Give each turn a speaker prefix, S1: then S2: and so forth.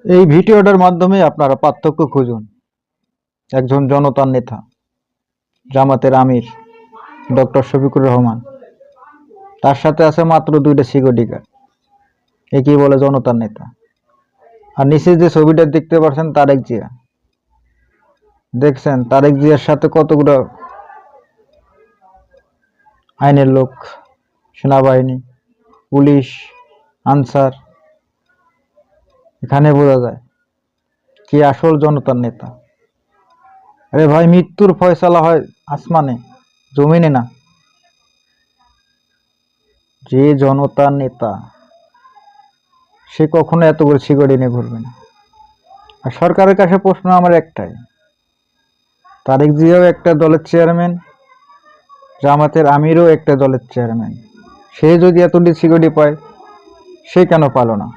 S1: এই ভিডিওটার মাধ্যমে আপনারা পার্থক্য খুঁজুন। একজন জনতার নেতা, জামাতের আমির ডক্টর শফিকুর রহমান, তার সাথে আছে মাত্র 2টা সিকিউরিটি গার্ড। একেই বলে জনতার নেতা। আর নিচে যে ছবিটা দেখতে পাচ্ছেন তারেক জিয়া, দেখছেন তারেক জিয়ার সাথে কতগুলো আইনের লোক, সেনাবাহিনী, পুলিশ, আনসার। এখানে বোঝা যায় কি আসল জনতার নেতা। আরে ভাই, মৃত্যুর ফয়সালা হয় আসমানে, জমিনে না। যে জনতার নেতা সে কখনো এত করে সিকিউরিটি নিয়ে ঘুরবে না। আর সরকারের কাছে প্রশ্ন আমার একটাই, তারেক জিয়াও একটা দলের চেয়ারম্যান, জামাতের আমিরও একটা দলের চেয়ারম্যান। সে যদি এতটি সিকিউরিটি পায়, সে কেন পালো না?